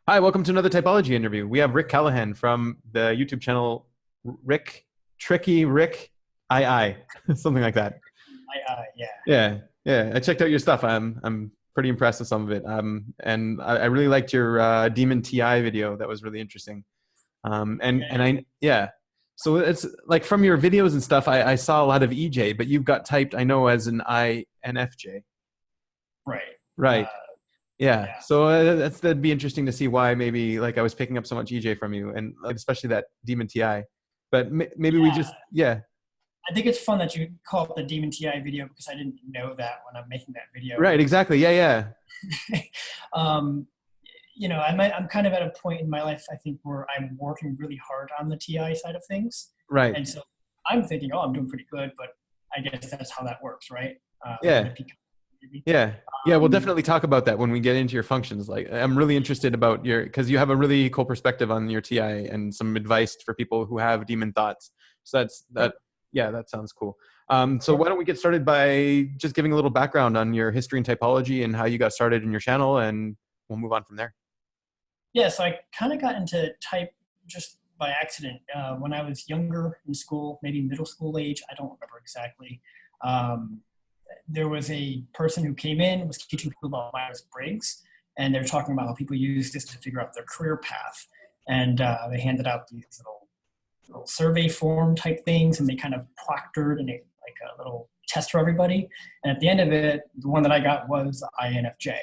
Hi, welcome to another typology interview. We have Rick Callahan from the YouTube channel Rick Trickyrickyii, something like that. Yeah. Yeah. I checked out your stuff. I'm pretty impressed with some of it. And I really liked your Demon TI video. That was really interesting. And So it's like from your videos and stuff, I saw a lot of EJ, but you've got typed, I know, as an INFJ. Right. Right. Yeah. Yeah. So that'd be interesting to see why maybe like I was picking up so much EJ from you, and like, especially that Demon TI. But maybe we Yeah. just yeah. I think it's fun that you call it the Demon TI video because I didn't know that when I'm making that video. Right. Exactly. Yeah. um, I'm kind of at a point in my life, I think, where I'm working really hard on the TI side of things. Right. And so I'm thinking, oh, I'm doing pretty good, but I guess that's how that works, right? Yeah. Yeah. We'll definitely talk about that when we get into your functions. Like, I'm really interested about because you have a really cool perspective on your TI and some advice for people who have demon thoughts. So that. Yeah, that sounds cool. So why don't we get started by just giving a little background on your history and typology and how you got started in your channel, and we'll move on from there. Yeah, so I kind of got into type just by accident when I was younger in school, maybe middle school age. I don't remember exactly. There was a person who came in, was teaching people about Myers-Briggs, and they're talking about how people use this to figure out their career path. And they handed out these little survey form type things, and they kind of proctored like a little test for everybody. And at the end of it, the one that I got was INFJ.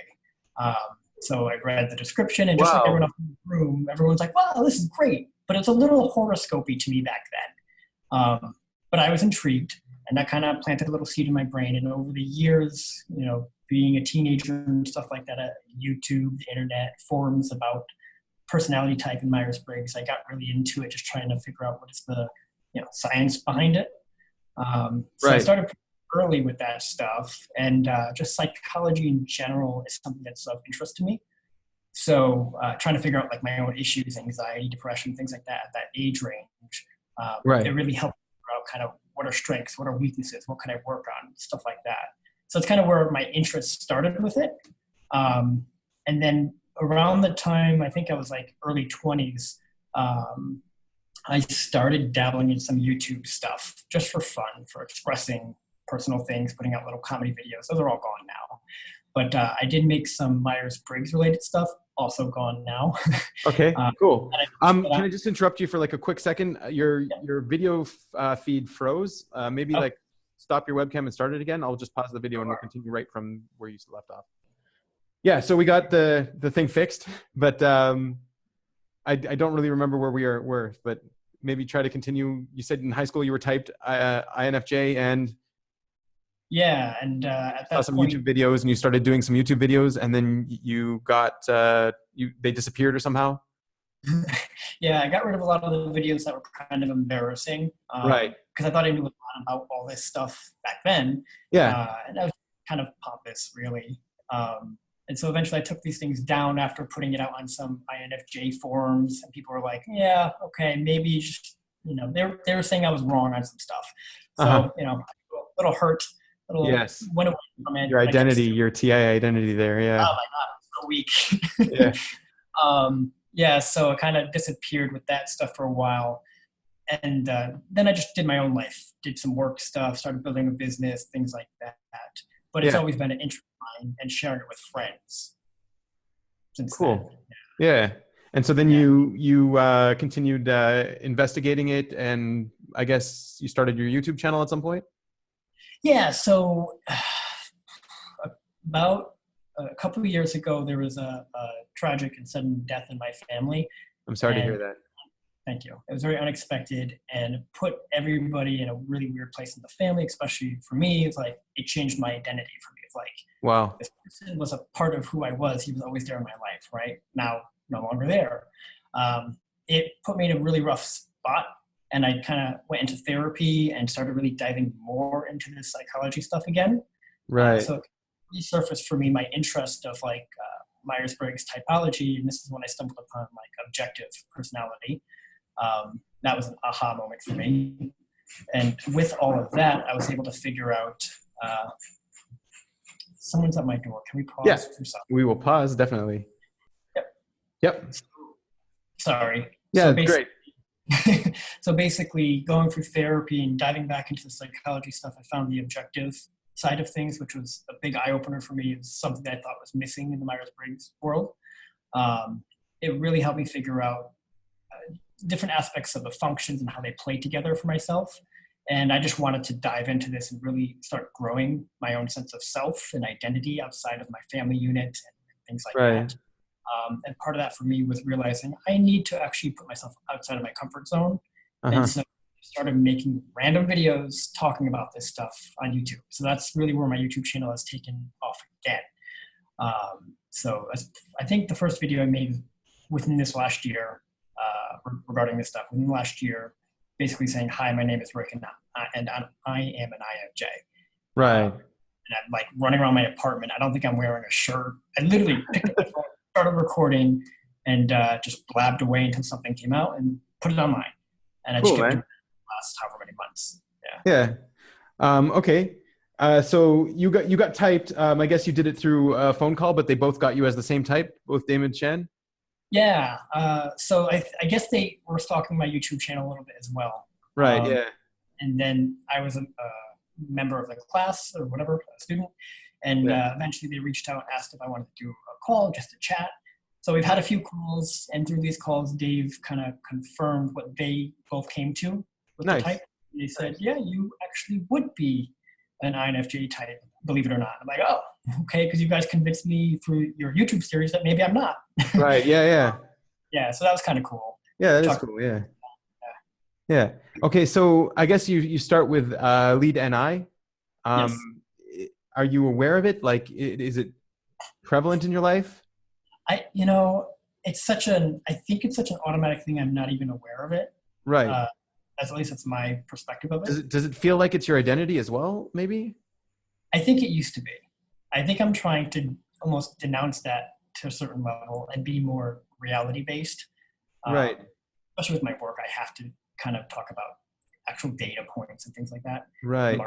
So I read the description, and just like everyone else in the room, everyone's like, wow, this is great. But it's a little horoscopy to me back then. But I was intrigued, and that kind of planted a little seed in my brain. And over the years, being a teenager and stuff like that, YouTube, the internet, forums about personality type in Myers-Briggs, I got really into it, just trying to figure out what is the science behind it. So I started early with that stuff, and just psychology in general is something that's of interest to me. So trying to figure out like my own issues, anxiety, depression, things like that at that age range, it really helped figure out kind of what are strengths, what are weaknesses, what can I work on, stuff like that. So it's kind of where my interest started with it. And then around the time, I think I was like early 20s, I started dabbling in some YouTube stuff just for fun, for expressing personal things, putting out little comedy videos. Those are all gone now. But I did make some Myers-Briggs related stuff, also gone now. Okay, cool. Can I just interrupt you for like a quick second? Your video feed froze. Maybe like stop your webcam and start it again. I'll just pause the video and we'll continue right from where you left off. Yeah, so we got the thing fixed, but I don't really remember where we were, but maybe try to continue. You said in high school you were typed INFJ, and at that saw some point, YouTube videos, and you started doing some YouTube videos, and then you got they disappeared or somehow. Yeah, I got rid of a lot of the videos that were kind of embarrassing. Right. Because I thought I knew a lot about all this stuff back then. Yeah. And I was kind of pompous, really. And so eventually I took these things down after putting it out on some INFJ forums, and people were like, yeah, okay, maybe, they were saying I was wrong on some stuff. So, a little hurt, Yes. Went away from it. Your identity, your TI identity there, yeah. Oh my God, I'm so weak. Yeah. So it kind of disappeared with that stuff for a while. And then I just did my own life, did some work stuff, started building a business, things like that. But it's always been an interest of mine, and sharing it with friends. Cool. Yeah. And so then you continued investigating it, and I guess you started your YouTube channel at some point? Yeah. So about a couple of years ago, there was a tragic and sudden death in my family. I'm sorry to hear that. Thank you. It was very unexpected and put everybody in a really weird place in the family, especially for me. It's like, it changed my identity for me. It's like, wow, this person was a part of who I was. He was always there in my life, right? Now, no longer there. It put me in a really rough spot, and I kind of went into therapy and started really diving more into this psychology stuff again. Right. So it resurfaced for me my interest of like Myers-Briggs typology, and this is when I stumbled upon like objective personality. That was an aha moment for me. And with all of that, I was able to figure out, someone's at my door. Can we pause? Yeah, we will pause, definitely. Yep. Yep. Sorry. Yeah, great. So basically going through therapy and diving back into the psychology stuff, I found the objective side of things, which was a big eye opener for me. It was something that I thought was missing in the Myers-Briggs world. It really helped me figure out different aspects of the functions and how they play together for myself. And I just wanted to dive into this and really start growing my own sense of self and identity outside of my family unit and things like Right. that. And part of that for me was realizing I need to actually put myself outside of my comfort zone. And so I started making random videos talking about this stuff on YouTube. So that's really where my YouTube channel has taken off again. So I think the first video I made within this last year regarding this stuff, within the last year, basically saying, hi, my name is Rick and I am an INFJ. Right. And I'm like running around my apartment. I don't think I'm wearing a shirt. I literally picked up my phone, started recording, and just blabbed away until something came out and put it online. And I just kept doing it the last however many months. Yeah. Yeah. Okay. So you got typed. I guess you did it through a phone call, but they both got you as the same type, both Damon and Shan? Yeah. So I guess they were stalking my YouTube channel a little bit as well. Right. Yeah. And then I was a member of the class or whatever, a student. And eventually they reached out and asked if I wanted to do a call just to chat. So we've had a few calls, and through these calls, Dave kind of confirmed what they both came to with the type. And they said, yeah, you actually would be an INFJ type, believe it or not. I'm like, oh, okay, because you guys convinced me through your YouTube series that maybe I'm not. Right, yeah. Yeah, so that was kind of cool. Yeah, that is cool, yeah. Yeah. Okay, so I guess you start with lead NI. Yes. Are you aware of it? Like, is it prevalent in your life? I think it's such an automatic thing. I'm not even aware of it. Right. At least that's my perspective of it. Does it feel like it's your identity as well, maybe? I think it used to be. I think I'm trying to almost denounce that to a certain level and be more reality based. Right. Especially with my work, I have to kind of talk about actual data points and things like that. Right.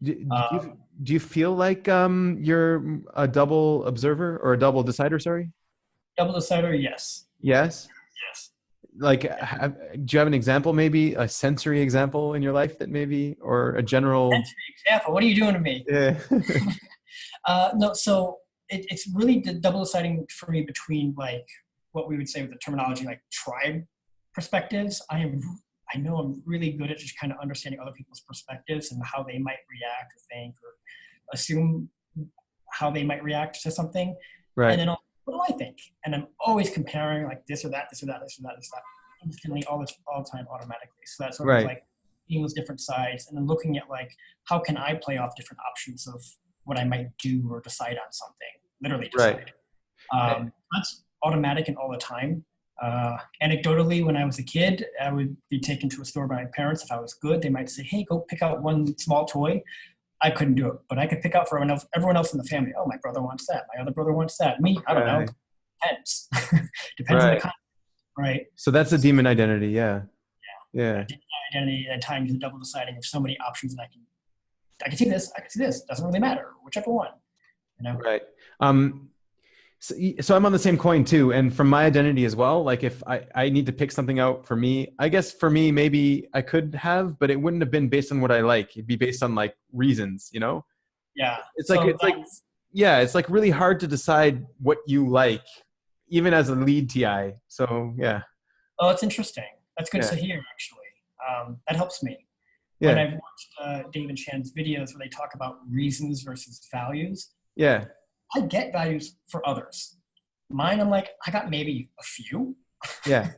Do you feel like you're a double observer or a double decider? Sorry. Double decider, yes. Yes. Yes. Like, do you have an example, maybe a sensory example in your life that maybe, or a general sensory example? What are you doing to me? Yeah. No, so it's really the double deciding for me between like what we would say with the terminology like tribe perspectives. I know I'm really good at just kind of understanding other people's perspectives and how they might react or think or assume how they might react to something. Right. And then what do I think? And I'm always comparing like this or that, this or that, this or that, this or that, instantly all the time automatically. So that's sort of like seeing those different sides and then looking at like, how can I play off different options of what I might do or decide on something, literally decide. That's automatic and all the time. Anecdotally, when I was a kid, I would be taken to a store by my parents. If I was good, they might say, hey, go pick out one small toy. I couldn't do it, but I could pick out for everyone else in the family. Oh, my brother wants that. My other brother wants that. Me, I don't know. Depends. Depends on the context, right? So that's a demon identity, yeah. Demon identity at times is double deciding of so many options that I can see this, I can see this. Doesn't really matter, whichever one. You know? Right. So I'm on the same coin too. And from my identity as well, like if I need to pick something out for me, I guess for me, maybe I could have, but it wouldn't have been based on what I like. It'd be based on like reasons, you know? Yeah. It's like really hard to decide what you like, even as a lead TI. So yeah. Oh, that's interesting. That's good to hear, actually. That helps me. Yeah. When I've watched Dave and Shan's videos where they talk about reasons versus values. Yeah. I get values for others. Mine, I'm like, I got maybe a few. Yeah.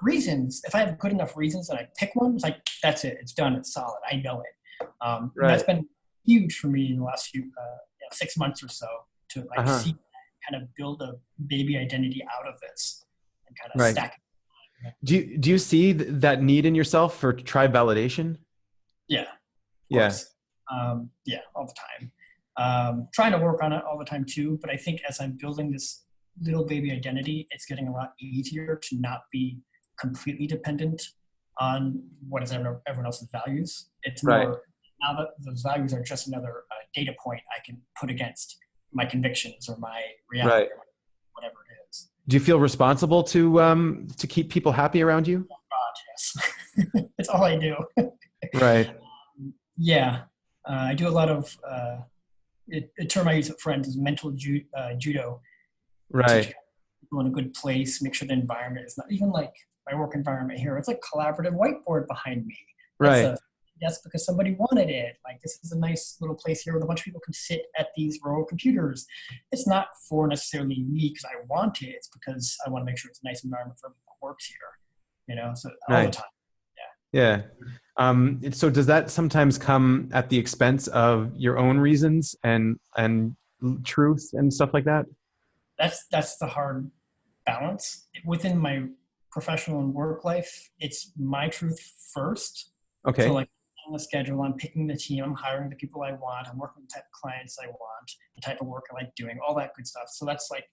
Reasons, if I have good enough reasons and I pick one, it's like, that's it. It's done. It's solid. I know it. That's been huge for me in the last 6 months or so to like see kind of build a baby identity out of this and kind of stack it. Do you see that need in yourself for tribe validation? Yeah. Yeah. Yeah, all the time. Trying to work on it all the time too, but I think as I'm building this little baby identity, it's getting a lot easier to not be completely dependent on what is everyone else's values. It's more now that those values are just another data point I can put against my convictions or my reality, or whatever it is. Do you feel responsible to keep people happy around you? God, yes. It's all I do. Right. Yeah. I do a lot of, a term I use with friends is mental judo. Teach Right. people in a good place, make sure the environment is not even like my work environment here. It's like collaborative whiteboard behind me. Right. That's because somebody wanted it. Like, this is a nice little place here where a bunch of people can sit at these row of computers. It's not for necessarily me because I want it. It's because I want to make sure it's a nice environment for everyone who works here. So all the Nice. time. Yeah. So does that sometimes come at the expense of your own reasons and truth and stuff like that? That's the hard balance. Within my professional and work life, it's my truth first. So Okay. like on the schedule, I'm picking the team, I'm hiring the people I want, I'm working with the type of clients I want, the type of work I like doing, all that good stuff. So that's like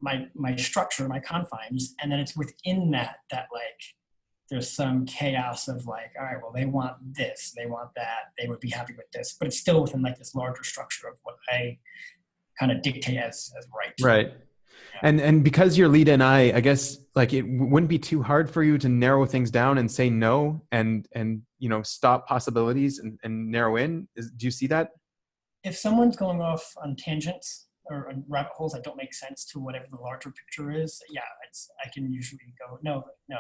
my structure, my confines. And then it's within that like there's some chaos of like, all right, well, they want this, they want that, they would be happy with this, but it's still within like this larger structure of what I kind of dictate as right. Right. And because you're lead NI, I guess like it wouldn't be too hard for you to narrow things down and say no and stop possibilities and narrow in. Do you see that? If someone's going off on tangents or on rabbit holes that don't make sense to whatever the larger picture is, yeah, I can usually go, no, no,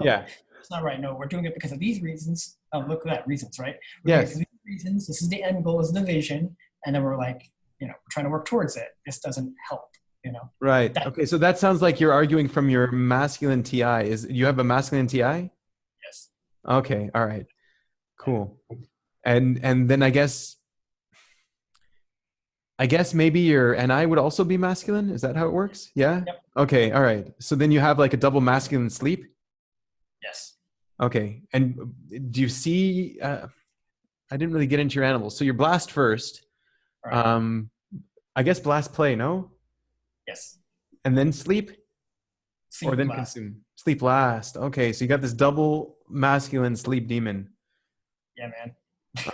Yeah. it's not right. No, we're doing it because of these reasons. Oh, look at that, reasons, right? We're Yes. doing it for these reasons. This is the end goal, is the vision. And then we're like, we're trying to work towards it. This doesn't help, Right. Okay. So that sounds like you're arguing from your masculine TI. You have a masculine TI? Yes. Okay. All right. Cool. And then I guess maybe your NI would also be masculine. Is that how it works? Yeah. Yep. Okay. All right. So then you have like a double masculine sleep. Yes. Okay. And do you see? I didn't really get into your animals. So you're blast first. Right. I guess blast play. No. Yes. And then sleep. Sleep Or then last. consume. Sleep last. Okay. So you got this double masculine sleep demon. Yeah, man.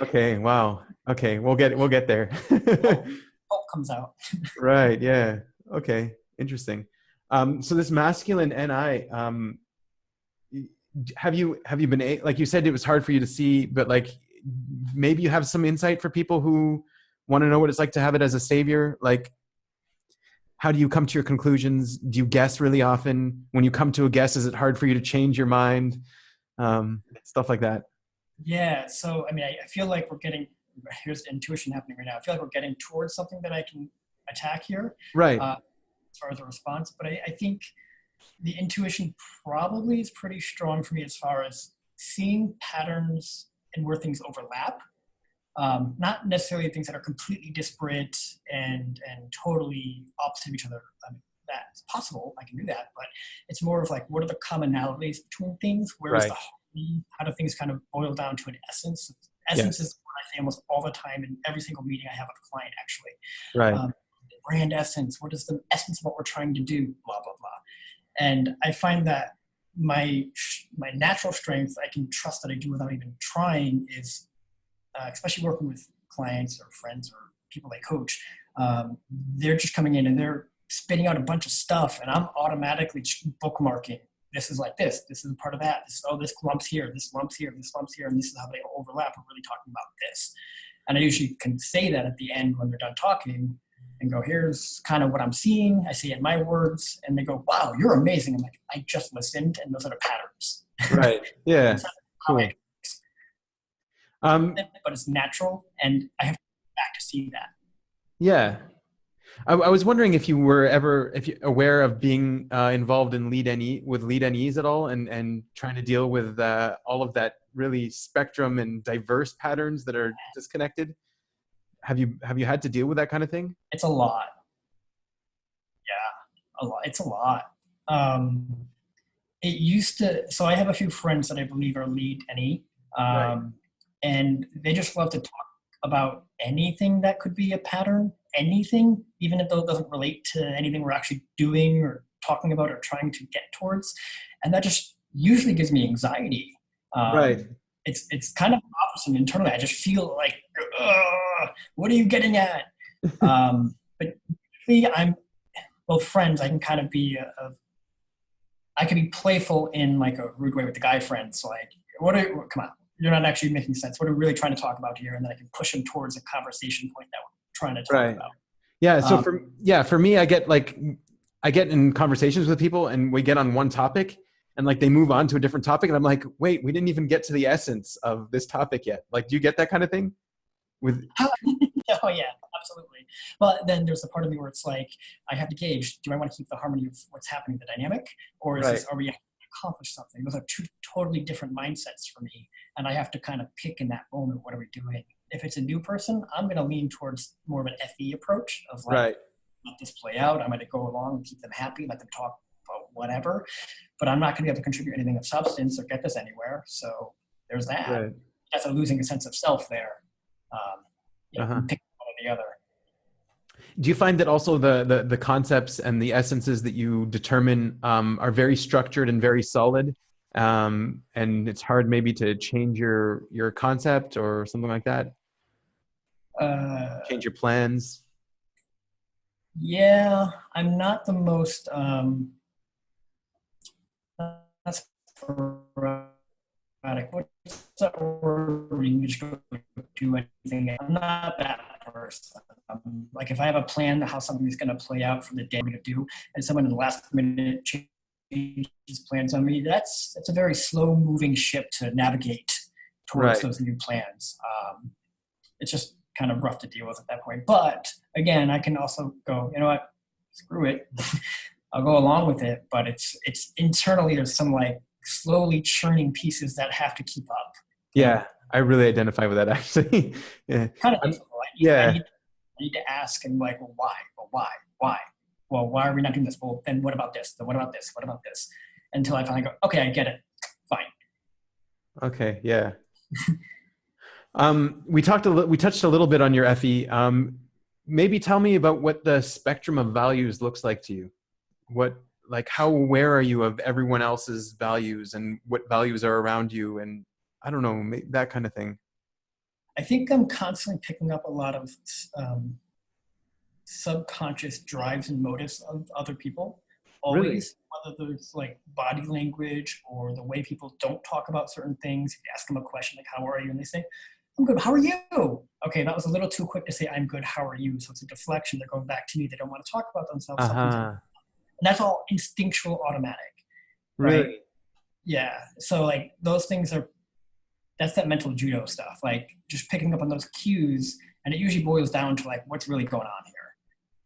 Okay. Wow. Okay. We'll get there. Hope comes out. Right. Yeah. Okay. Interesting. So this masculine NI, have you been, like you said, it was hard for you to see, but like maybe you have some insight for people who want to know what it's like to have it as a savior. Like, how do you come to your conclusions? Do you guess really often? When you come to a guess, is it hard for you to change your mind? Stuff like that. Yeah. So, I mean, I feel like here's intuition happening right now. I feel like we're getting towards something that I can attack here. Right. As far as a response. But I think the intuition probably is pretty strong for me as far as seeing patterns and where things overlap. Not necessarily things that are completely disparate and totally opposite of each other. That's possible. I can do that, but it's more of like, what are the commonalities between things? Where is Right. the harmony? How do things kind of boil down to an essence? Yes. Essence is what I say almost all the time in every single meeting I have with a client, actually. Right. Brand essence. What is the essence of what we're trying to do? Blah, blah, blah. And I find that my natural strength, I can trust that I do without even trying, is especially working with clients or friends or people I coach, they're just coming in and they're spitting out a bunch of stuff, and I'm automatically bookmarking. This is like this is a part of that. This lumps here, this lumps here, this lumps here, and this is how they overlap. We're really talking about this. And I usually can say that at the end when they're done talking and go, here's kind of what I'm seeing. I say it in my words, and they go, wow, you're amazing. I'm like, I just listened, and those are the patterns. Right. Yeah. Cool. But it's natural, and I have to go back to see that. Yeah. I was wondering if you were ever aware of being involved in lead NEs at all, and trying to deal with all of that really spectrum and diverse patterns that are disconnected. Have you had to deal with that kind of thing? It's a lot. Yeah, a lot. It's a lot. It used to. So I have a few friends that I believe are lead NE, Right. and they just love to talk about anything that could be a pattern. Anything, even if it doesn't relate to anything we're actually doing or talking about or trying to get towards. And that just usually gives me anxiety. Right. It's kind of opposite internally. I just feel like, what are you getting at? But usually both friends, I can kind of be I can be playful in like a rude way with the guy friends. Like, come on, you're not actually making sense. What are we really trying to talk about here? And then I can push them towards a conversation point that we're trying to talk about. Yeah. So for me, I get in conversations with people and we get on one topic and like they move on to a different topic. And I'm like, wait, we didn't even get to the essence of this topic yet. Like, do you get that kind of thing? Oh yeah, absolutely. But then there's a part of me where it's like, I have to gauge, do I want to keep the harmony of what's happening, the dynamic, or are we accomplish something? Those are two totally different mindsets for me. And I have to kind of pick in that moment, what are we doing? If it's a new person, I'm going to lean towards more of an FE approach of like, let this play out. I'm going to go along and keep them happy, let them talk about whatever, but I'm not going to be able to contribute anything of substance or get this anywhere. So there's that. Right. That's losing a sense of self there. Pick one or the other. Do you find that also the concepts and the essences that you determine are very structured and very solid, and it's hard maybe to change your concept or something like that? Change your plans? Yeah, I'm not the most that's sporadic. What's that word? You just go do anything. I'm not that person. Like if I have a plan how something is going to play out for the day I'm going to do, and someone in the last minute changes plans on me, that's a very slow moving ship to navigate towards those new plans. It's just kind of rough to deal with at that point. But again, I can also go, you know what, screw it. I'll go along with it, but it's internally there's some like slowly churning pieces that have to keep up. Yeah, I really identify with that actually. Yeah. Kind of difficult. I need to ask and like, well, why? Well, why? Well, why are we not doing this? Well, then what about this? Then what about this? What about this? Until I finally go, okay, I get it. Fine. Okay. Yeah. We touched a little bit on your FE. Maybe tell me about what the spectrum of values looks like to you. How aware are you of everyone else's values and what values are around you? And I don't know, that kind of thing. I think I'm constantly picking up a lot of subconscious drives and motives of other people. Always, really? Whether there's like body language or the way people don't talk about certain things. If you ask them a question like, how are you? And they say, I'm good, how are you? Okay, that was a little too quick to say, I'm good, how are you? So it's a deflection. They're going back to me. They don't want to talk about themselves. And that's all instinctual, automatic. Right? Really? Yeah. So like those things that's that mental judo stuff. Like just picking up on those cues, and it usually boils down to like what's really going on here.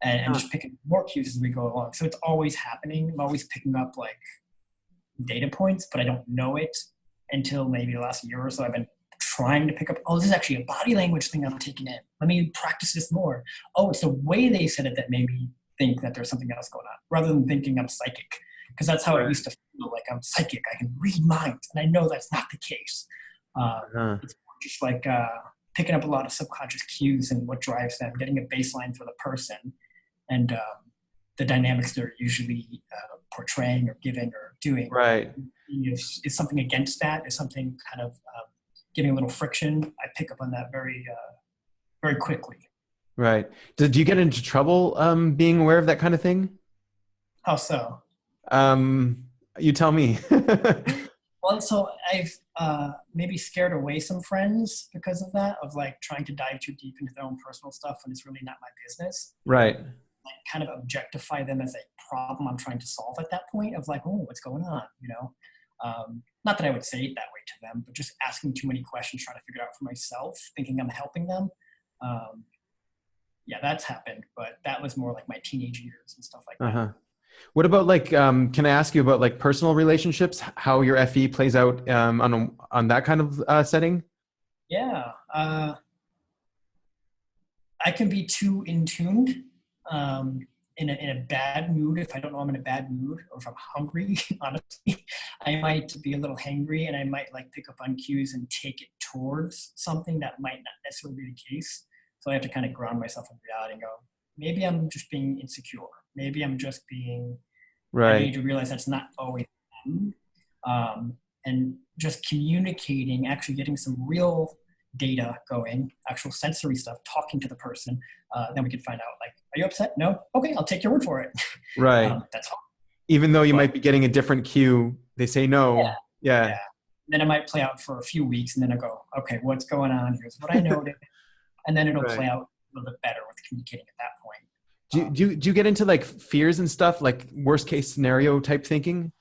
And just picking more cues as we go along. So it's always happening. I'm always picking up like data points, but I don't know it until maybe the last year or so. I've been trying to pick up, this is actually a body language thing I'm taking in. Let me practice this more. It's the way they said it that made me think that there's something else going on, rather than thinking I'm psychic. Because that's how I used to feel, like I'm psychic. I can read minds. And I know that's not the case. It's just like picking up a lot of subconscious cues and what drives them, getting a baseline for the person, and the dynamics they're usually portraying or giving or doing. Right. Is something against that? Is something kind of giving a little friction? I pick up on that very, very quickly. Right. Do you get into trouble being aware of that kind of thing? How so? You tell me. Well, so I've maybe scared away some friends because of that, of like trying to dive too deep into their own personal stuff when it's really not my business. Right. Like kind of objectify them as a problem I'm trying to solve at that point of like, what's going on, you know? Not that I would say it that way to them, but just asking too many questions, trying to figure it out for myself, thinking I'm helping them. Yeah, that's happened, but that was more like my teenage years and stuff like that. What about like, can I ask you about like personal relationships, how your FE plays out on that kind of setting? Yeah. I can be too in tuned in a bad mood. If I don't know I'm in a bad mood, or if I'm hungry, honestly, I might be a little hangry, and I might like pick up on cues and take it towards something that might not necessarily be the case. So I have to kind of ground myself in reality and go, maybe I'm just being insecure. Maybe I'm just being, I need to realize that's not always them. And just communicating, actually getting some real data going, actual sensory stuff, talking to the person, then we could find out, like, are you upset? No? Okay, I'll take your word for it. Right. That's all. Even though you might be getting a different cue, they say no. Yeah. Yeah. Then it might play out for a few weeks, and then I go, okay, what's going on? Here's what I noted. And then it'll play out a little bit better with communicating at that point. Do you get into like fears and stuff, like worst case scenario type thinking?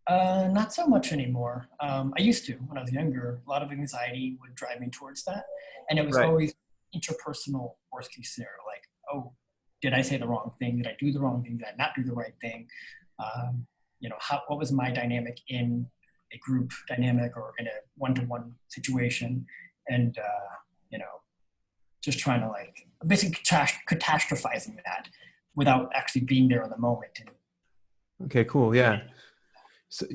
Not so much anymore. I used to when I was younger. A lot of anxiety would drive me towards that. And it was always interpersonal worst case scenario. Like, oh, did I say the wrong thing? Did I do the wrong thing? Did I not do the right thing? What was my dynamic in a group dynamic or in a one-to-one situation? And, just trying to like basically catastrophizing that without actually being there in the moment. Okay, cool. Yeah. So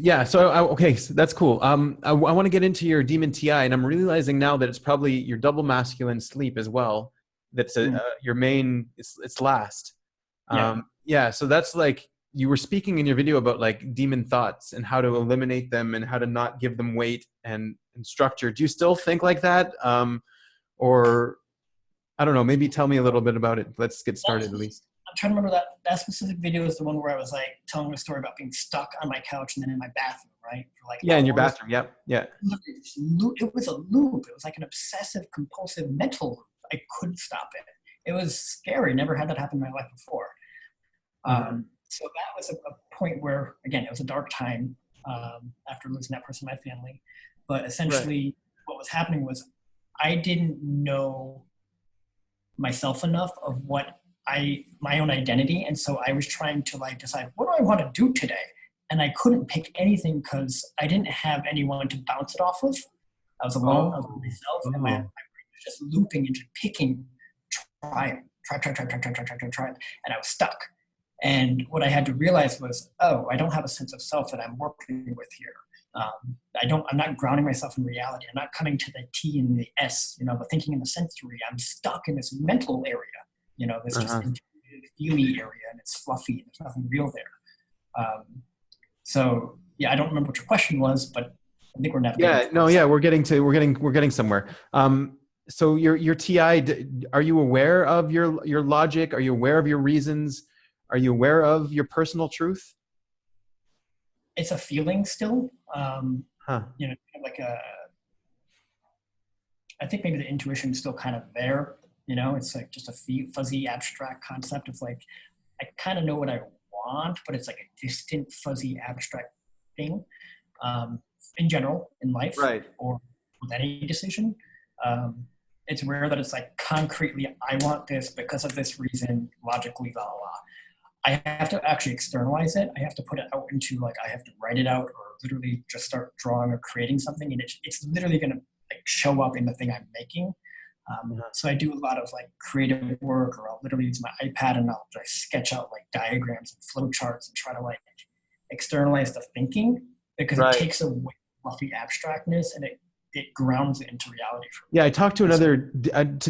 that's cool. I want to get into your demon TI, and I'm realizing now that it's probably your double masculine sleep as well. That's your main, it's last. So that's like, you were speaking in your video about like demon thoughts and how to eliminate them and how to not give them weight and structure. Do you still think like that? Or I don't know, maybe tell me a little bit about it. Let's get started at least. I'm trying to remember that specific video is the one where I was like telling a story about being stuck on my couch and then in my bathroom, right? For like in your bathroom. Yep. Yeah. It was a loop. It was like an obsessive compulsive mental loop. I couldn't stop it. It was scary. Never had that happen in my life before. So that was a point where, again, it was a dark time after losing that person in my family. But essentially what was happening was I didn't know myself enough of my own identity. And so I was trying to like decide, what do I want to do today? And I couldn't pick anything because I didn't have anyone to bounce it off of. I was alone. I was with myself. And my brain was just looping and just picking, try. And I was stuck. And what I had to realize was, I don't have a sense of self that I'm working with here. I'm not grounding myself in reality. I'm not coming to the T and the S, the thinking and the sensory. I'm stuck in this mental area, this just intuitive, feely area, and it's fluffy. And there's nothing real there. I don't remember what your question was, but I think we're navigating. We're getting somewhere. So your TI, are you aware of your logic? Are you aware of your reasons? Are you aware of your personal truth? It's a feeling still. I think maybe the intuition is still kind of there. It's like just a fuzzy abstract concept of like, I kind of know what I want, but it's like a distant, fuzzy, abstract thing in general in life or with any decision. It's rare that it's like concretely, I want this because of this reason, logically, blah, blah, blah. I have to actually externalize it. I have to put it out into like, I have to write it out or literally just start drawing or creating something. And it's literally going to like show up in the thing I'm making. So I do a lot of like creative work, or I'll literally use my iPad and I'll like sketch out like diagrams and flow charts and try to like externalize the thinking because it takes away fluffy abstractness and it grounds it into reality. For me. I talked to another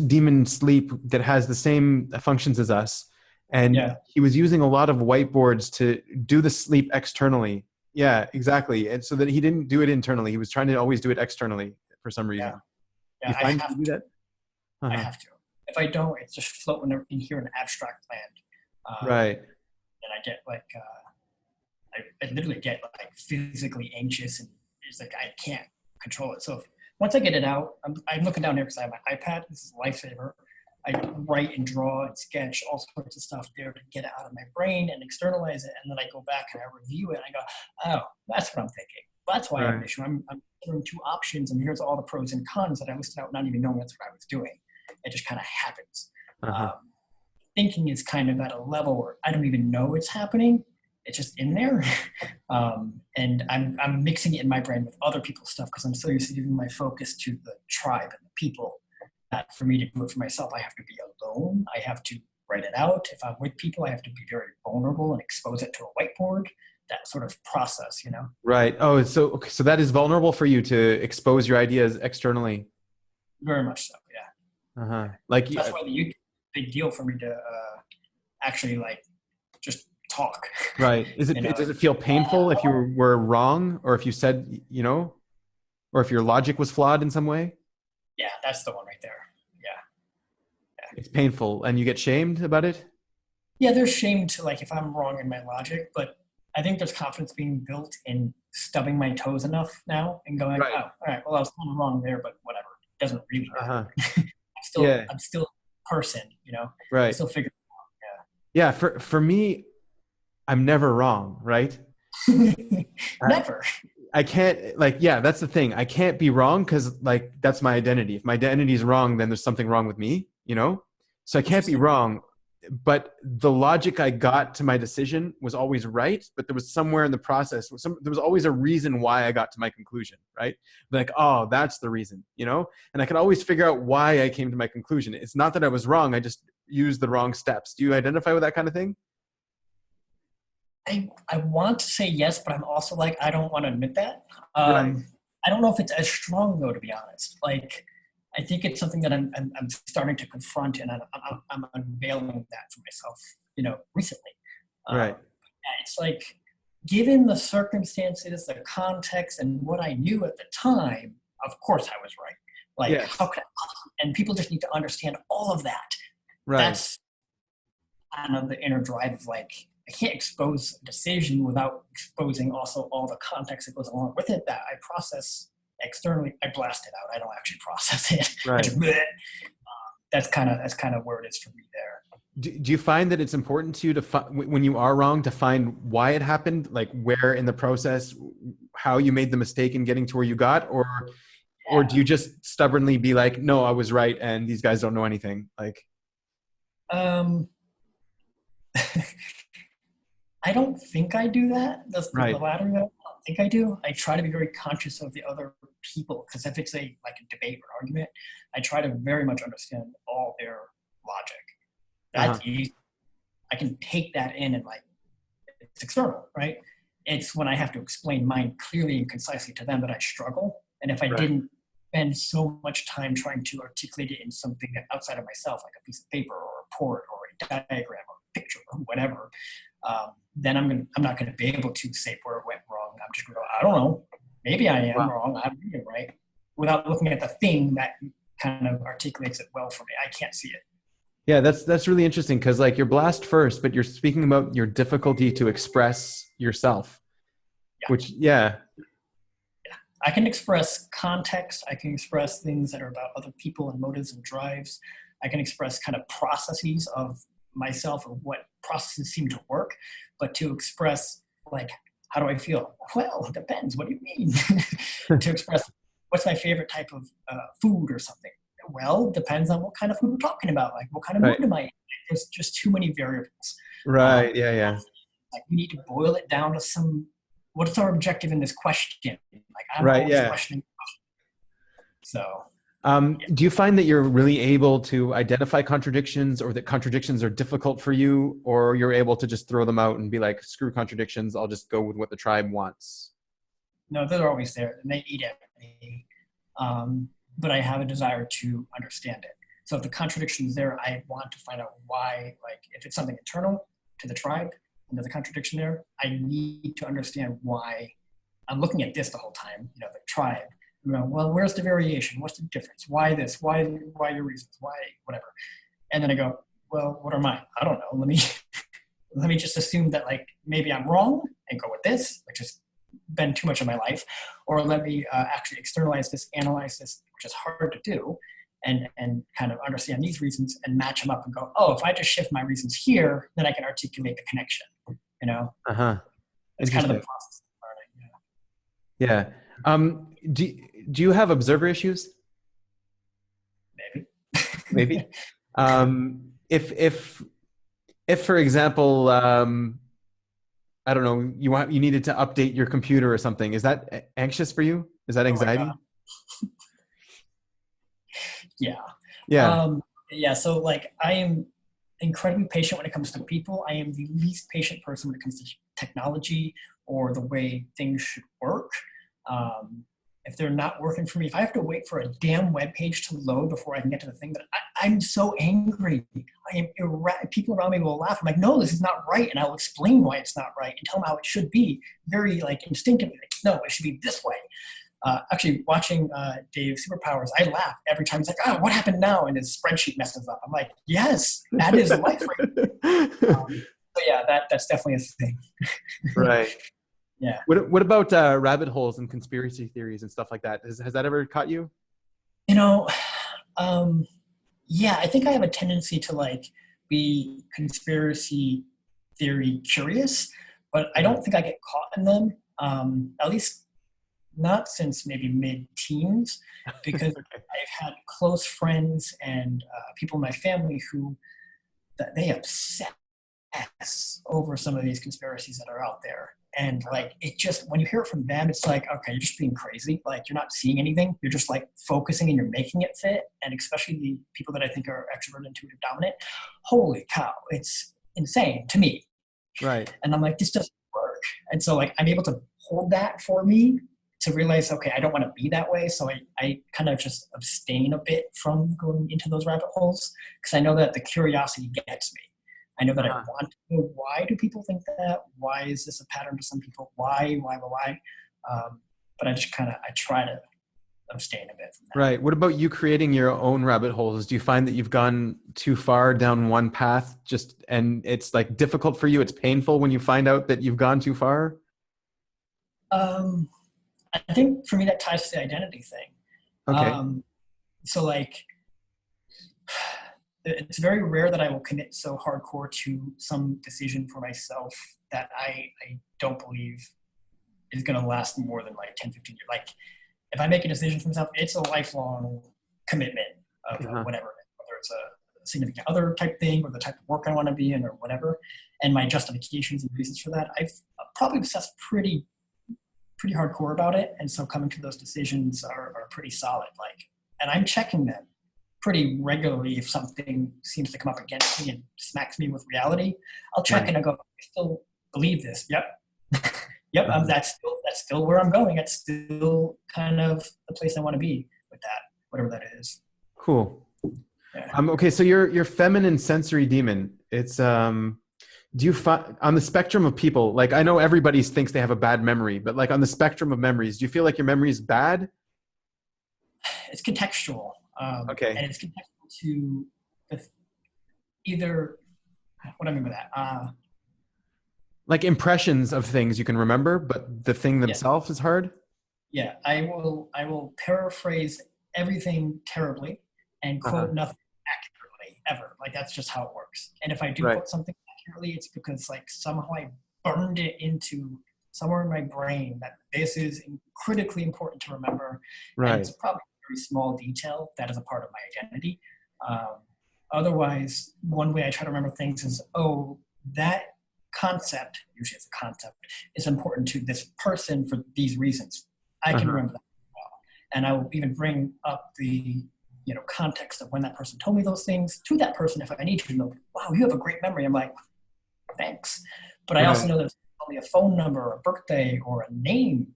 demon sleep that has the same functions as us. And he was using a lot of whiteboards to do the sleep externally. Yeah, exactly. And so that he didn't do it internally. He was trying to always do it externally for some reason. I have to do that. I have to. If I don't, it's just floating in here in abstract land. And I get like, I literally get like physically anxious, and it's like I can't control it. So once I get it out, I'm looking down here because I have my iPad. This is a lifesaver. I write and draw and sketch all sorts of stuff there to get it out of my brain and externalize it. And then I go back and I review it and I go, oh, that's what I'm thinking. That's why I have an issue. I'm considering two options and here's all the pros and cons that I listed out, not even knowing that's what I was doing. It just kind of happens. Thinking is kind of at a level where I don't even know it's happening. It's just in there. And I'm mixing it in my brain with other people's stuff because I'm so used to giving my focus to the tribe and the people. That for me to do it for myself, I have to be alone. I have to write it out. If I'm with people, I have to be very vulnerable and expose it to a whiteboard. That sort of process, Right. Oh, so that is vulnerable for you to expose your ideas externally. Very much so. Yeah. Like that's why the YouTube is a big deal for me to actually like just talk. Right. Does it feel painful if you were wrong or if you said, or if your logic was flawed in some way? Yeah, that's the one right there. It's painful, and you get shamed about it? Yeah, there's shame to like if I'm wrong in my logic, but I think there's confidence being built in stubbing my toes enough now and going, Right. oh, all right, well, I was kind of wrong there, but whatever. It doesn't really matter. Yeah. I'm still a person, you know. Right. I'm still figuring Yeah. For me, I'm never wrong, right? it out. I, Never. I can't, like, yeah, that's the thing. I can't be wrong because, like, that's my identity. If my identity is wrong, then there's something wrong with me, you know? So I can't be wrong. But the logic I got to my decision was always right, but there was somewhere in the process, there was always a reason why I got to my conclusion, right? Like, oh, that's the reason, you know? And I could always figure out why I came to my conclusion. It's not that I was wrong, I just used the wrong steps. Do you identify with that kind of thing? I want to say yes, but I'm also like, I don't want to admit that. Right. I don't know if it's as strong though, to be honest. Like, I think it's something that I'm starting to confront, and I'm unveiling that for myself, you know, recently. Right. Yeah, it's like, given the circumstances, the context, and what I knew at the time, of course I was right. Like, Yes. how can and people just need to understand all of that. Right. That's kind of the inner drive of like, I can't expose a decision without exposing also all the context that goes along with it that I process externally. I blast it out. I don't actually process it. Right. Just, that's kind of where it is for me there. Do you find that it's important to you to when you are wrong to find why it happened, like where in the process, how you made the mistake in getting to where you got, or do you just stubbornly be like, no, I was right and these guys don't know anything? Like, I don't think I do that. That's the right. latter though. I don't think I do. I try to be very conscious of the other people, because if it's like a debate or argument, I try to very much understand all their logic. That's easy. I can take that in and like, it's external, right? It's when I have to explain mine clearly and concisely to them that I struggle. And if I didn't spend so much time trying to articulate it in something outside of myself, like a piece of paper or a report or a diagram or a picture or whatever, then I'm not gonna be able to say where it went wrong. I'm just gonna go, I don't know, maybe I am wrong, I'm reading right, without looking at the thing that kind of articulates it well for me. I can't see it. Yeah, that's really interesting, because like you're blast first, but you're speaking about your difficulty to express yourself, which I can express context. I can express things that are about other people and motives and drives. I can express kind of processes of myself or what processes seem to work, but to express like, how do I feel? Well, it depends. What do you mean? To express what's my favorite type of food or something. Well, depends on what kind of food we're talking about. Like, what kind of mood am I in? There's just too many variables. Right. Yeah. Like, we need to boil it down to some, what's our objective in this question? Like, I'm always questioning. So. Do you find that you're really able to identify contradictions, or that contradictions are difficult for you, or you're able to just throw them out and be like, screw contradictions, I'll just go with what the tribe wants? No, they're always there and they eat at me. But I have a desire to understand it. So if the contradiction is there, I want to find out why, like if it's something internal to the tribe and there's a contradiction there, I need to understand why. I'm looking at this the whole time, you know, the tribe. You know, well, where's the variation? What's the difference? Why this? Why your reasons? Why whatever? And then I go, well, what are mine? I don't know. Let me just assume that like maybe I'm wrong and go with this, which has been too much of my life, or let me actually externalize this, analyze this, which is hard to do, and kind of understand these reasons and match them up and go, oh, if I just shift my reasons here, then I can articulate the connection. You know, it's kind of the process of learning. Yeah. Do you have observer issues? Maybe. If for example, I don't know, you needed to update your computer or something, is that anxious for you? Is that anxiety? Yeah. So like, I am incredibly patient when it comes to people. I am the least patient person when it comes to technology or the way things should work. If they're not working for me, if I have to wait for a damn web page to load before I can get to the thing, that I'm so angry. People around me will laugh. I'm like, no, this is not right. And I'll explain why it's not right and tell them how it should be very like instinctively. Like, no, it should be this way. Actually, watching Dave's Superpowers, I laugh every time he's like, "Oh, what happened now?" And his spreadsheet messes up. I'm like, "Yes, that is life." So yeah, that's definitely a thing. Right. Yeah. What about rabbit holes and conspiracy theories and stuff like that? Has that ever caught you? You know, yeah, I think I have a tendency to like be conspiracy theory curious, but I don't think I get caught in them. At least not since maybe mid-teens, because Okay. I've had close friends and people in my family who that they obsess over some of these conspiracies that are out there. And like it just when you hear it from them, it's like, okay, you're just being crazy. Like you're not seeing anything. You're just like focusing and you're making it fit. And especially the people that I think are extrovert intuitive dominant, holy cow, it's insane to me. Right. And I'm like, this doesn't work. And so like I'm able to hold that for me to realize, okay, I don't want to be that way. So I kind of just abstain a bit from going into those rabbit holes because I know that the curiosity gets me. I know that I want to know why do people think that? Why is this a pattern to some people? Why? But I just I try to abstain a bit from that. Right. What about you creating your own rabbit holes? Do you find that you've gone too far down one path and it's like difficult for you? It's painful when you find out that you've gone too far? I think for me that ties to the identity thing. Okay. So like, it's very rare that I will commit so hardcore to some decision for myself that I don't believe is going to last more than like 10, 15 years. Like if I make a decision for myself, it's a lifelong commitment of whatever, whether it's a significant other type thing or the type of work I want to be in or whatever. And my justifications and reasons for that, I've probably obsessed pretty hardcore about it. And so coming to those decisions are pretty solid. Like, and I'm checking them pretty regularly. If something seems to come up against me and smacks me with reality, I'll check and I go, I still believe this. Yep. Yep. That's still where I'm going. That's still kind of the place I want to be with that, whatever that is. Cool. Yeah. Okay. So your feminine sensory demon, it's, do you find on the spectrum of people, like I know everybody thinks they have a bad memory, but like on the spectrum of memories, do you feel like your memory is bad? It's contextual. Okay. And it's contextual to either, what do I mean by that? Like impressions of things you can remember, but the thing themselves is hard? Yeah, I will paraphrase everything terribly and quote nothing accurately ever. Like that's just how it works. And if I do quote something accurately, it's because like somehow I burned it into somewhere in my brain that this is critically important to remember. Right. And it's probably a very small detail that is a part of my identity. Otherwise, one way I try to remember things is, oh, that concept, usually it's a concept, is important to this person for these reasons. I can remember that well. And I will even bring up the context of when that person told me those things to that person if I need to know, wow, you have a great memory. I'm like, thanks. But I also know there's only a phone number or a birthday or a name,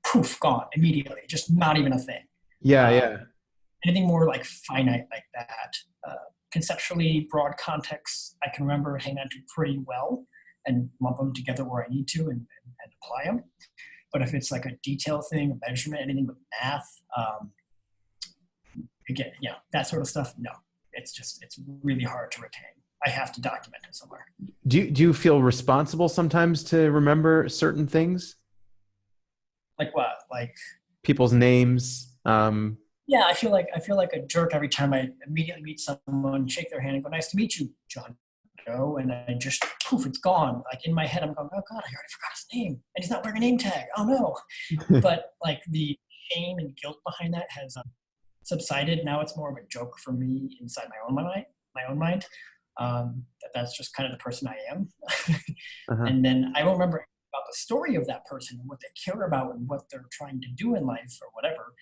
poof, gone immediately. Just not even a thing. Yeah. Anything more like finite like that. Conceptually broad contexts I can remember, hang on to pretty well and lump them together where I need to and apply them. But if it's like a detail thing, a measurement, anything with math, again, that sort of stuff, no. It's really hard to retain. I have to document it somewhere. Do you feel responsible sometimes to remember certain things? Like what? Like people's names? Yeah, I feel like a jerk every time I immediately meet someone, shake their hand and go, nice to meet you, John Doe, and I just, poof, it's gone. Like in my head, I'm going, oh God, I already forgot his name. And he's not wearing a name tag. Oh no. But like the shame and guilt behind that has subsided. Now it's more of a joke for me inside my own mind. That's just kind of the person I am. And then I will remember about the story of that person and what they care about and what they're trying to do in life or whatever.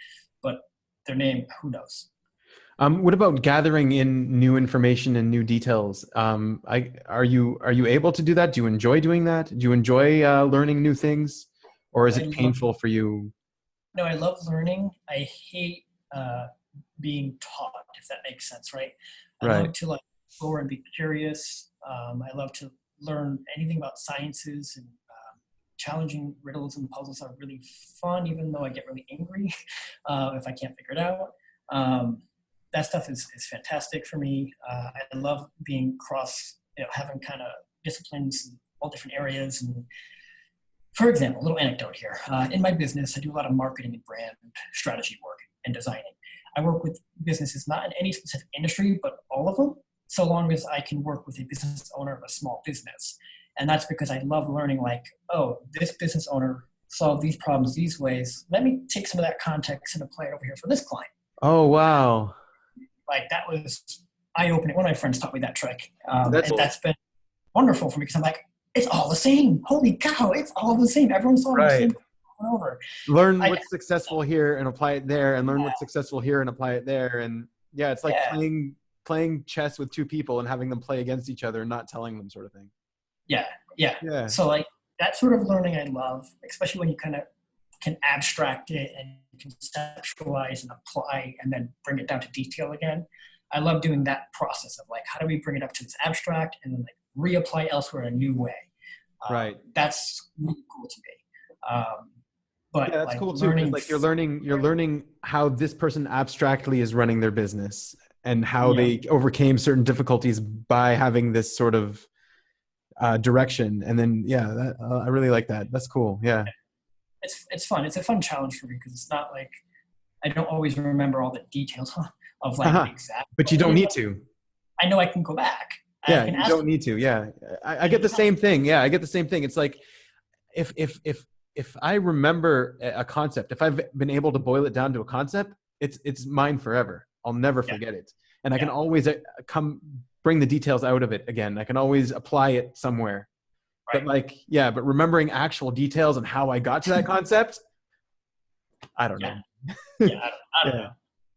But their name, who knows? What about gathering in new information and new details? Are you able to do that? Do you enjoy doing that? Do you enjoy learning new things, or is it painful for you? No, I love learning. I hate being taught, if that makes sense, right? I love to like explore and be curious. I love to learn anything about sciences and challenging riddles and puzzles are really fun, even though I get really angry if I can't figure it out. That stuff is fantastic for me. I love being having kind of disciplines in all different areas. And for example, a little anecdote here. In my business, I do a lot of marketing and brand strategy work and designing. I work with businesses, not in any specific industry, but all of them, so long as I can work with a business owner of a small business. And that's because I love learning, like, oh, this business owner solved these problems these ways. Let me take some of that context and apply it over here for this client. Oh, wow. Like, that was eye-opening. One of my friends taught me that trick. That's been wonderful for me because I'm like, it's all the same. Holy cow, it's all the same. Everyone's solving the same over. Learn what's successful here and apply it there, and learn what's successful here and apply it there. And yeah, it's like playing chess with two people and having them play against each other and not telling them, sort of thing. Yeah. So like that sort of learning I love, especially when you kind of can abstract it and conceptualize and apply and then bring it down to detail again. I love doing that process of like, how do we bring it up to this abstract and then like reapply elsewhere in a new way. Right. That's really cool to me. But yeah, that's like cool too. Like you're learning how this person abstractly is running their business and how they overcame certain difficulties by having this sort of direction. And then, I really like that. That's cool. Yeah. It's fun. It's a fun challenge for me because it's not like I don't always remember all the details of like exact. But you don't need to. I know I can go back. Yeah, you don't need to. Yeah, I get the same thing. Yeah, I get the same thing. It's like if I remember a concept, if I've been able to boil it down to a concept, it's mine forever. I'll never forget it, and I can always bring the details out of it again. I can always apply it somewhere. Right. But but remembering actual details and how I got to that concept, I don't know. I don't know.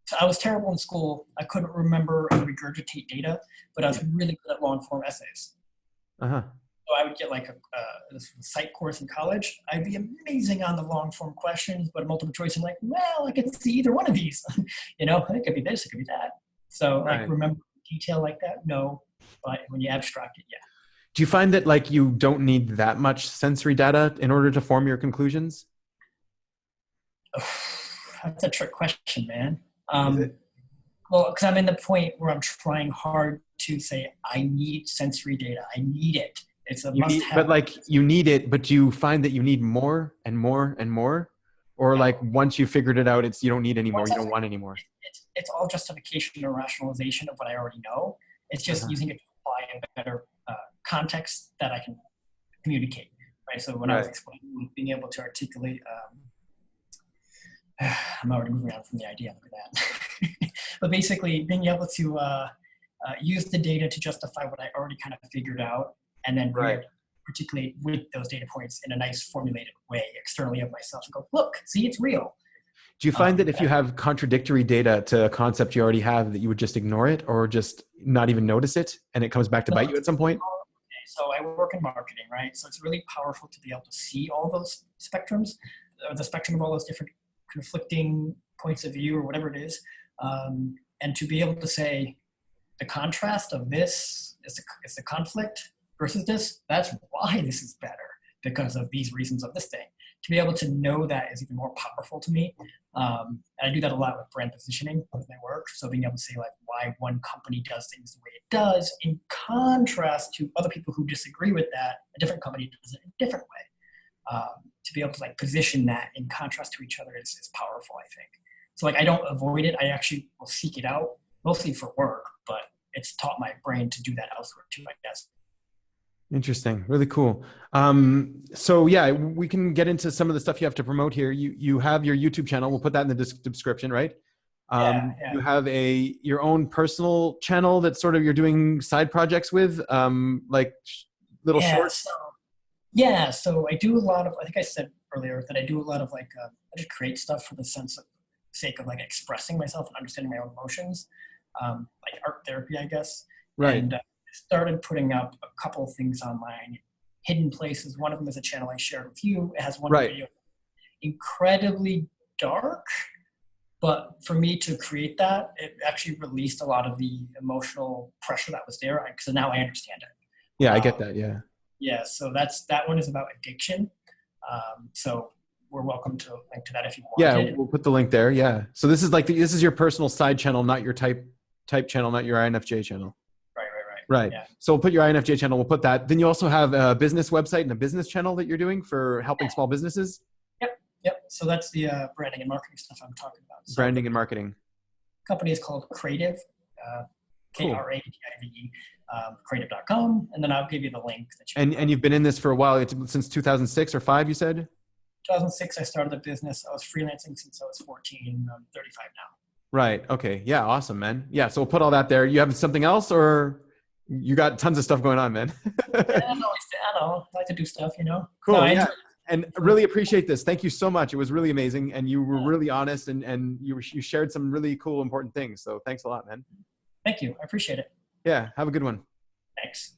So I was terrible in school. I couldn't remember and regurgitate data, but I was really good at long form essays. So I would get like a psych course in college. I'd be amazing on the long form questions, but multiple choice, I'm like, well, I could see either one of these. It could be this, it could be that. So like remember detail like that? No, but when you abstract it, Do you find that like you don't need that much sensory data in order to form your conclusions? That's a trick question, man. Well, because I'm in the point where I'm trying hard to say, I need sensory data. I need it. It's a must-have. But like you need it, but you find that you need more and more and more? Or like once you figured it out, you don't need any more, you don't want any more? It's all justification or rationalization of what I already know. It's just using it to apply a better context that I can communicate, right? So when I was explaining, being able to articulate, I'm already moving on from the idea, look at that. But basically being able to use the data to justify what I already kind of figured out and then articulate with those data points in a nice formulated way externally of myself and go, look, see, it's real. Do you find that if you have contradictory data to a concept you already have, that you would just ignore it or just not even notice it and it comes back to bite you at some point? So I work in marketing, right? So it's really powerful to be able to see all those spectrums, or the spectrum of all those different conflicting points of view or whatever it is. And to be able to say the contrast of this is the conflict versus this, that's why this is better because of these reasons of this thing. To be able to know that is even more powerful to me. And I do that a lot with brand positioning with my work. So being able to say like why one company does things the way it does in contrast to other people who disagree with that, a different company does it in a different way. To be able to like position that in contrast to each other is powerful, I think. So like I don't avoid it. I actually will seek it out, mostly for work, but it's taught my brain to do that elsewhere too, I guess. Interesting. Really cool. So yeah, we can get into some of the stuff you have to promote here. You have your YouTube channel. We'll put that in the description, right? You have your own personal channel that sort of you're doing side projects with, like little shorts. So I do a lot of, I think I said earlier that I do a lot of like, I just create stuff for the sake of like expressing myself and understanding my own emotions, like art therapy, I guess. Right. And started putting up a couple of things online, hidden places. One of them is a channel I shared with you. It has one video, incredibly dark, but for me to create that, it actually released a lot of the emotional pressure that was there, because now I understand it. Yeah, I get that. Yeah. Yeah, so that one is about addiction. So we're welcome to link to that if you want. Yeah, we'll put the link there. Yeah. So this is like this is your personal side channel, not your type channel, not your INFJ channel. Right. Yeah. So we'll put your INFJ channel. We'll put that. Then you also have a business website and a business channel that you're doing for helping small businesses. Yep. So that's the branding and marketing stuff I'm talking about. So branding and marketing. Company is called Creative, Cool. Krative, creative.com. And then I'll give you the link. That you and you've been in this for a while. It's since 2006 or 5, you said? 2006, I started the business. I was freelancing since I was 14. I'm 35 now. Right. Okay. Yeah. Awesome, man. Yeah. So we'll put all that there. You have something else, or you got tons of stuff going on, man? I know. I like to do stuff, you know. Cool. No, yeah. And really appreciate this. Thank you so much. It was really amazing. And you were really honest, and you shared some really cool, important things. So thanks a lot, man. Thank you. I appreciate it. Yeah. Have a good one. Thanks.